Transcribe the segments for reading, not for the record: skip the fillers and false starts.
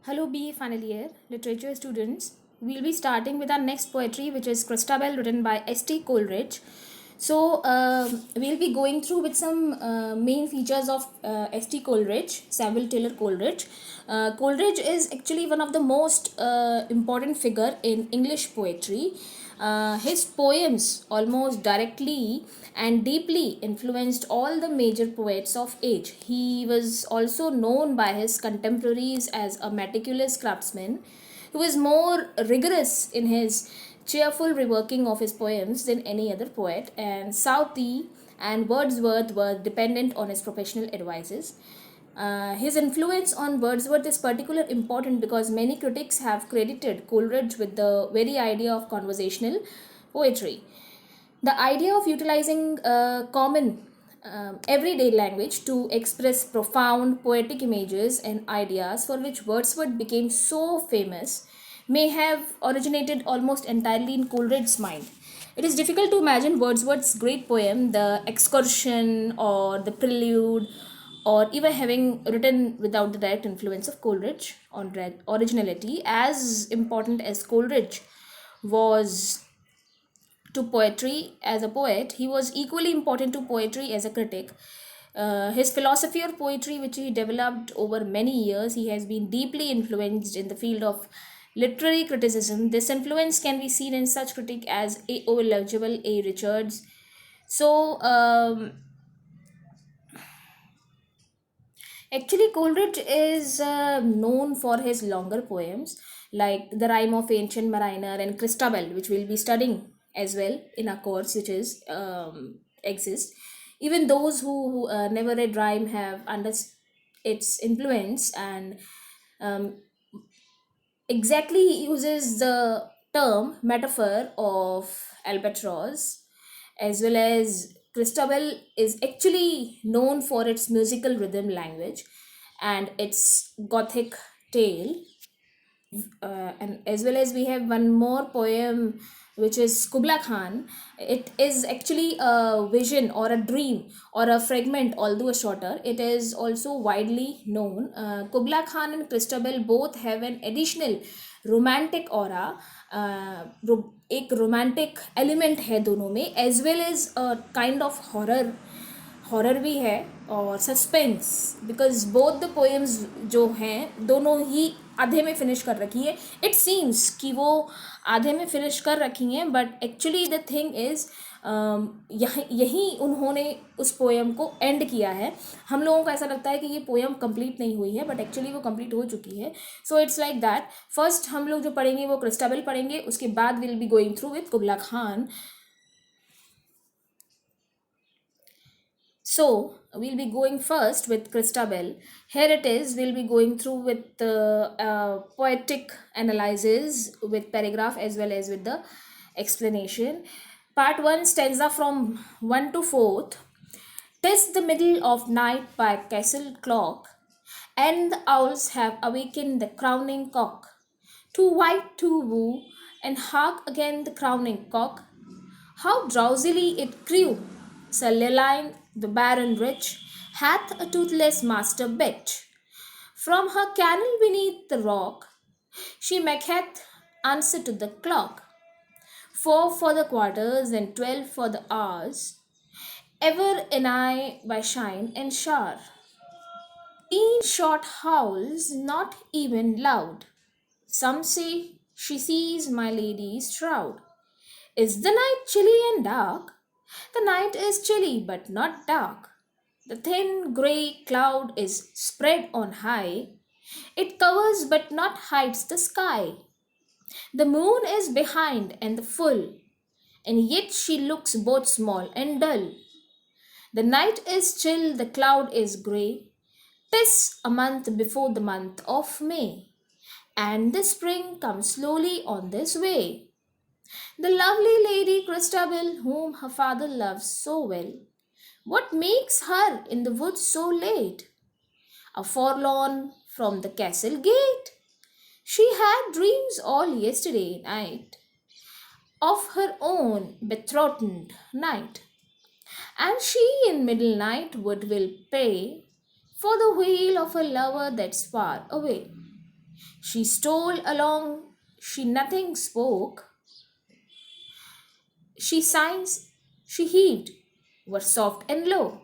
Hello, BA final year literature students. We'll be starting with our next poetry, which is Christabel, written by S.T. Coleridge. We'll be going through with some main features of S.T. Coleridge, Samuel Taylor Coleridge. Coleridge is actually one of the most important figure in English poetry. His poems almost directly and deeply influenced all the major poets of age. He was also known by his contemporaries as a meticulous craftsman who was more rigorous in his cheerful reworking of his poems than any other poet, and Southey and Wordsworth were dependent on his professional advices. His influence on Wordsworth is particularly important because many critics have credited Coleridge with the very idea of conversational poetry. The idea of utilizing common everyday language to express profound poetic images and ideas for which Wordsworth became so famous may have originated almost entirely in Coleridge's mind. It is difficult to imagine Wordsworth's great poem, The Excursion or The Prelude, or even having written without the direct influence of Coleridge on originality. As important as Coleridge was to poetry as a poet, he was equally important to poetry as a critic. His philosophy of poetry, which he developed over many years, he has been deeply influenced in the field of literary criticism. This influence can be seen in such critic as A.O. Legible, A. Richards. So, Actually, Coleridge is known for his longer poems like The Rime of Ancient Mariner and Christabel, which we'll be studying as well in our course, which is exists. Even those who never read rhyme have understood its influence, and um, exactly he uses the term metaphor of albatross, as well as Christabel is actually known for its musical rhythm language and its gothic tale. And as well as we have one more poem, which is Kubla Khan. It is actually a vision or a dream or a fragment, although shorter. It is also widely known. Kubla Khan and Christabel both have an additional romantic aura. एक romantic element है दोनों में, as well as a kind of horror भी है और suspense, because both the poems जो हैं दोनों ही आधे में फिनिश कर रखी है. इट सीम्स कि वो आधे में फिनिश कर रखी हैं, but actually the thing is यहीं उन्होंने उस पोएम को एंड किया है. हम लोगों को ऐसा लगता है कि ये पोएम कंप्लीट नहीं हुई है, बट एक्चुअली वो कंप्लीट हो चुकी है. So it's like that. First हम लोग जो पढ़ेंगे वो क्रिस्टाबेल पढ़ेंगे, उसके बाद will be going through with कुबला Khan. So we'll be going first with Christabel. Here it is. We'll be going through with the poetic analysis with paragraph as well as with the explanation. Part 1, stanza from 1 to 4th. "'Tis the middle of night by castle clock, and the owls have awakened the crowning cock. Too white to woo, and hark again the crowning cock. How drowsily it crew! Sir Leline, the Baron rich, hath a toothless master bitch. From her kennel beneath the rock, she maketh answer to the clock. 4 for the quarters and 12 for the hours, ever an eye by shine and shower. Teen short howls, not even loud. Some say she sees my lady's shroud. Is the night chilly and dark? The night is chilly but not dark. The thin grey cloud is spread on high. It covers but not hides the sky. The moon is behind and the full, and yet she looks both small and dull. The night is chill, the cloud is grey. 'Tis a month before the month of May, and the spring comes slowly on this way. The lovely lady Christabel, whom her father loves so well, what makes her in the woods so late? A forlorn from the castle gate. She had dreams all yesterday night of her own betrothed knight, and she in middle night would will pay for the wail of a lover that's far away. She stole along, she nothing spoke, she signs, she heaved, were soft and low.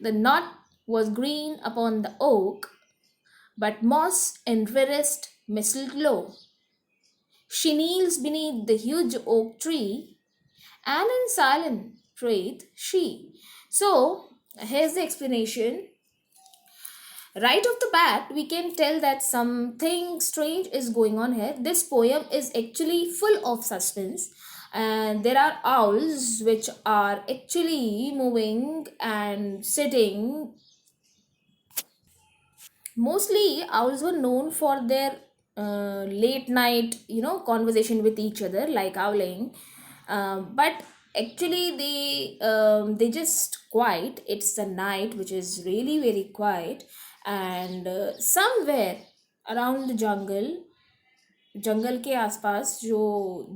The knot was green upon the oak, but moss and rarest mistletoe. She kneels beneath the huge oak tree, and in silence prayeth she. So, here's the explanation. Right off the bat, we can tell that something strange is going on here. This poem is actually full of suspense, and there are owls which are actually moving and sitting. Mostly owls were known for their late night conversation with each other, like owling. But actually they just quiet. It's the night which is really very quiet, and somewhere around the जंगल के आसपास जो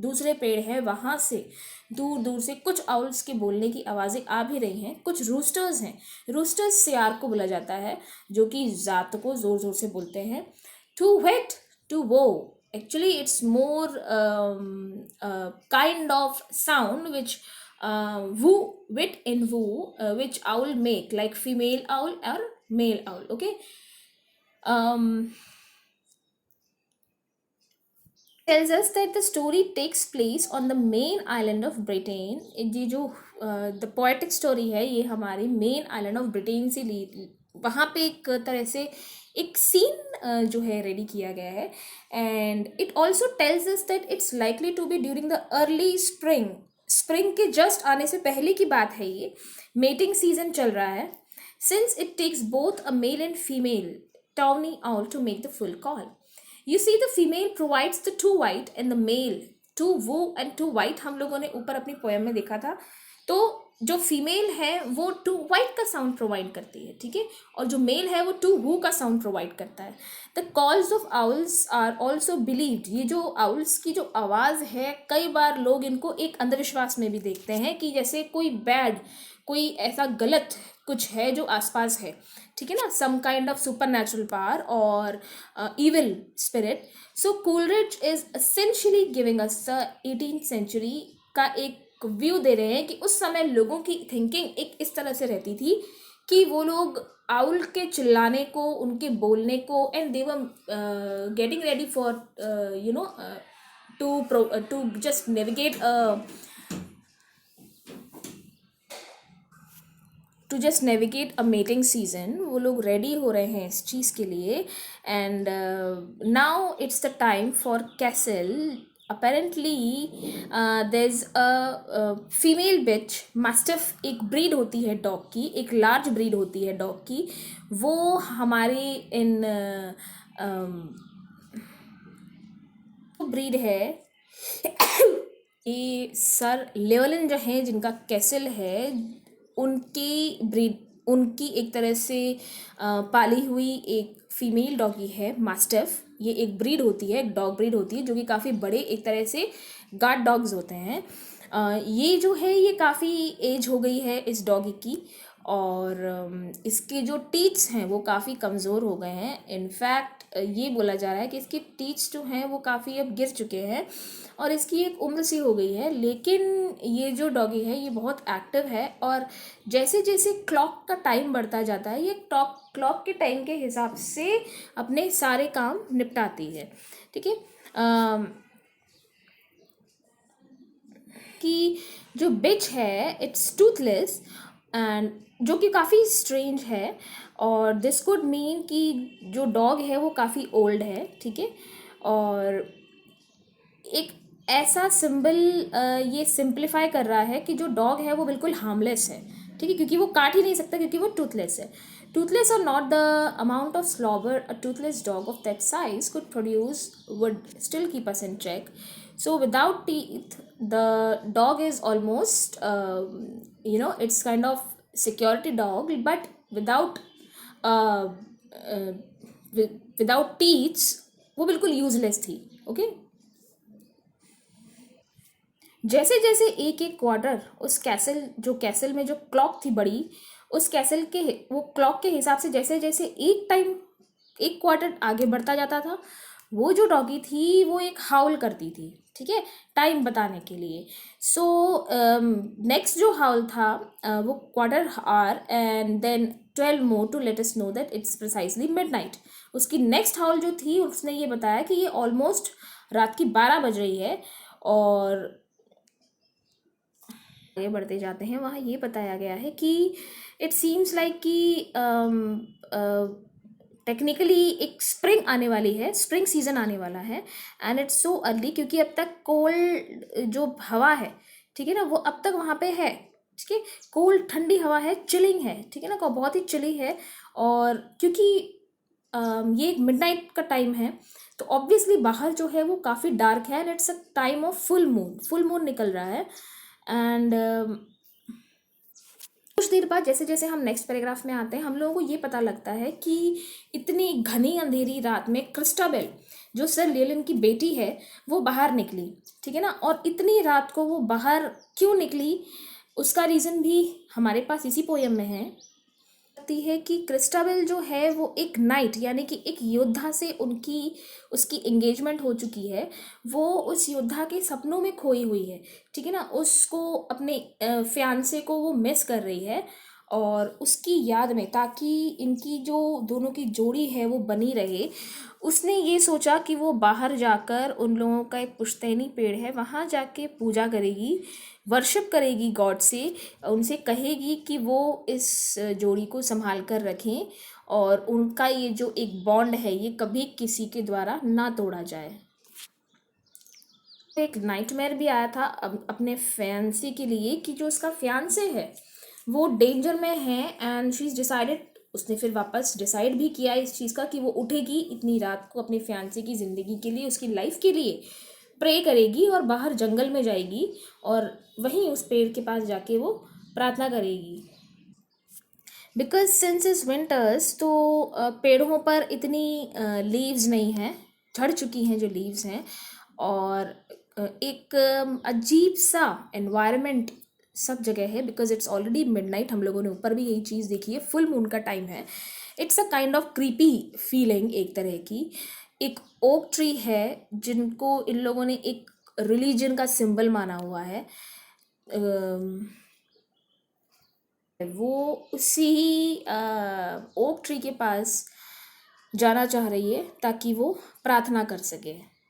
दूसरे पेड़ हैं वहाँ से दूर दूर से कुछ आउल्स के बोलने की आवाज़ें आ भी रही हैं। कुछ रूस्टर्स हैं। रूस्टर्स सियार को बोला जाता है, जो कि ज़ात को ज़ोर ज़ोर से बोलते हैं। टू वेट टू वो, actually it's more kind of sound which woo wit and woo which owl make, like female owl or male owl. Okay. um tells us that the story takes place on the main island of Britain. ये जो the poetic story है, ये हमारे main island of Britain से ली, वहाँ पे एक तरह से एक सीन जो है रेडी किया गया है। And it also tells us that it's likely to be during the early spring. Spring के जस्ट आने से पहले की बात है ये। मेटिंग सीजन चल रहा है, since it takes both a male and female tawny owl to make the full call. You see, the female provides the two white and the male two woo and two white। हम लोगों ने ऊपर अपनी poem में देखा था। तो जो फीमेल है वो टू वाइट का साउंड प्रोवाइड करती है, ठीक है, और जो मेल है वो टू वू का साउंड प्रोवाइड करता है। The calls of owls are also believed. ये जो आउल्स की जो आवाज़ है, कई बार लोग इनको एक अंधविश्वास में भी देखते हैं कि जैसे कोई बैड, कोई ऐसा गलत कुछ है जो आसपास है, ठीक है ना, some kind of super natural power और evil spirit. So Coleridge is essentially giving us the 18th century का एक व्यू दे रहे हैं कि उस समय लोगों की थिंकिंग एक इस तरह से रहती थी कि वो लोग आउल के चिल्लाने को, उनके बोलने को, and they were getting ready for to just navigate to just navigate a mating season. वो लोग रेडी हो रहे हैं इस चीज़ के लिए। And now it's the time for castle. Apparently there is a female bitch mastiff, एक ब्रीड होती है डॉग की, एक लार्ज ब्रीड होती है डॉग की। वो हमारे इन ब्रीड है ये सर लेवलिन जो हैं, जिनका कैसल है, उनकी ब्रीड, उनकी एक तरह से पाली हुई एक फीमेल डॉगी है मास्टिफ। ये एक ब्रीड होती है, एक डॉग ब्रीड होती है, जो कि काफ़ी बड़े एक तरह से गार्ड डॉग्स होते हैं। ये जो है ये काफ़ी एज हो गई है इस डॉगी की, और इसके जो टीथ्स हैं वो काफ़ी कमज़ोर हो गए हैं। इनफैक्ट ये बोला जा रहा है कि इसके टीथ्स जो हैं वो काफ़ी अब गिर चुके हैं और इसकी एक उम्र सी हो गई है। लेकिन ये जो डॉगी है ये बहुत एक्टिव है, और जैसे जैसे क्लॉक का टाइम बढ़ता जाता है, ये क्लॉक के टाइम के हिसाब से अपने सारे काम निपटाती है, ठीक है। कि जो बिच है इट्स टूथलेस, एंड जो कि काफ़ी स्ट्रेंज है, और दिस कुड मीन कि जो डॉग है वो काफ़ी ओल्ड है, ठीक है। और एक ऐसा सिंबल ये सिंप्लीफाई कर रहा है कि जो डॉग है वो बिल्कुल हार्मलेस है, ठीक है, क्योंकि वो काट ही नहीं सकता, क्योंकि वो टूथलेस है। टूथलेस और not the amount of slobber a toothless dog of that size could produce would still keep us in check. So without teeth, the dog is almost, it's kind of security dog, but uh, uh, without teeth, वो बिल्कुल useless थी। Okay. जैसे जैसे एक एक quarter उस castle, जो castle में जो क्लॉक थी बड़ी, उस कैसल के वो क्लॉक के हिसाब से जैसे जैसे एक टाइम एक क्वार्टर आगे बढ़ता जाता था। वो जो डॉगी थी वो एक हाउल करती थी, ठीक है, टाइम बताने के लिए। सो नेक्स्ट जो हाउल था वो quarter hour and then 12 more to let us know that it's precisely midnight. उसकी नेक्स्ट हाउल जो थी उसने ये बताया कि ये ऑलमोस्ट रात की 12 बज रही है। और आगे बढ़ते जाते हैं, वहाँ ये बताया गया है कि इट सीम्स लाइक कि टेक्निकली एक स्प्रिंग आने वाली है, स्प्रिंग सीजन आने वाला है। एंड इट्स सो अर्ली क्योंकि अब तक कोल्ड जो हवा है, ठीक है ना, वो अब तक वहाँ पे है, ठीक है, कोल्ड ठंडी हवा है, चिलिंग है, ठीक है ना, बहुत ही चिली है। और क्योंकि ये मिडनाइट का टाइम है तो ऑब्वियसली बाहर जो है वो काफ़ी डार्क है and it's a time of full moon निकल रहा है। एंड कुछ देर बाद जैसे जैसे हम नेक्स्ट पैराग्राफ में आते हैं हम लोगों को ये पता लगता है कि इतनी घनी अंधेरी रात में क्रिस्टाबेल जो सर लेलिन की बेटी है वो बाहर निकली, ठीक है ना। और इतनी रात को वो बाहर क्यों निकली उसका रीज़न भी हमारे पास इसी पोयम में है। लगती है कि क्रिस्टाबेल जो है वो एक नाइट यानी कि एक योद्धा से उसकी एंगेजमेंट हो चुकी है। वो उस योद्धा के सपनों में खोई हुई है, ठीक है ना, उसको अपने फियांसे को वो मिस कर रही है और उसकी याद में, ताकि इनकी जो दोनों की जोड़ी है वो बनी रहे, उसने ये सोचा कि वो बाहर जाकर उन लोगों का एक पुश्तैनी पेड़ है वहाँ जाके पूजा करेगी, वर्शिप करेगी गॉड से, उनसे कहेगी कि वो इस जोड़ी को संभाल कर रखें और उनका ये जो एक बॉन्ड है ये कभी किसी के द्वारा ना तोड़ा जाए। एक नाइटमेयर भी आया था अपने फैंसी के लिए कि जो उसका फियांसे है वो डेंजर में है एंड शी इज़ डिसाइडेड, उसने फिर वापस डिसाइड भी किया इस चीज़ का कि वो उठेगी इतनी रात को अपने फियांसे की ज़िंदगी के लिए, उसकी लाइफ के लिए प्रे करेगी और बाहर जंगल में जाएगी और वहीं उस पेड़ के पास जाके वो प्रार्थना करेगी। बिकॉज सिंस इज विंटर्स तो पेड़ों पर इतनी लीव्स नहीं हैं, झड़ चुकी हैं जो लीव्स हैं। और एक अजीब सा एनवायरनमेंट सब जगह है बिकॉज इट्स ऑलरेडी मिडनाइट, हम लोगों ने ऊपर भी यही चीज़ देखी है, फुल मून का टाइम है। It's a kind of creepy feeling एक तरह की। एक ओक ट्री है जिनको इन लोगों ने एक रिलीजन का सिंबल माना हुआ है। वो उसी ओक ट्री के पास जाना चाह रही है ताकि वो प्रार्थना कर सके।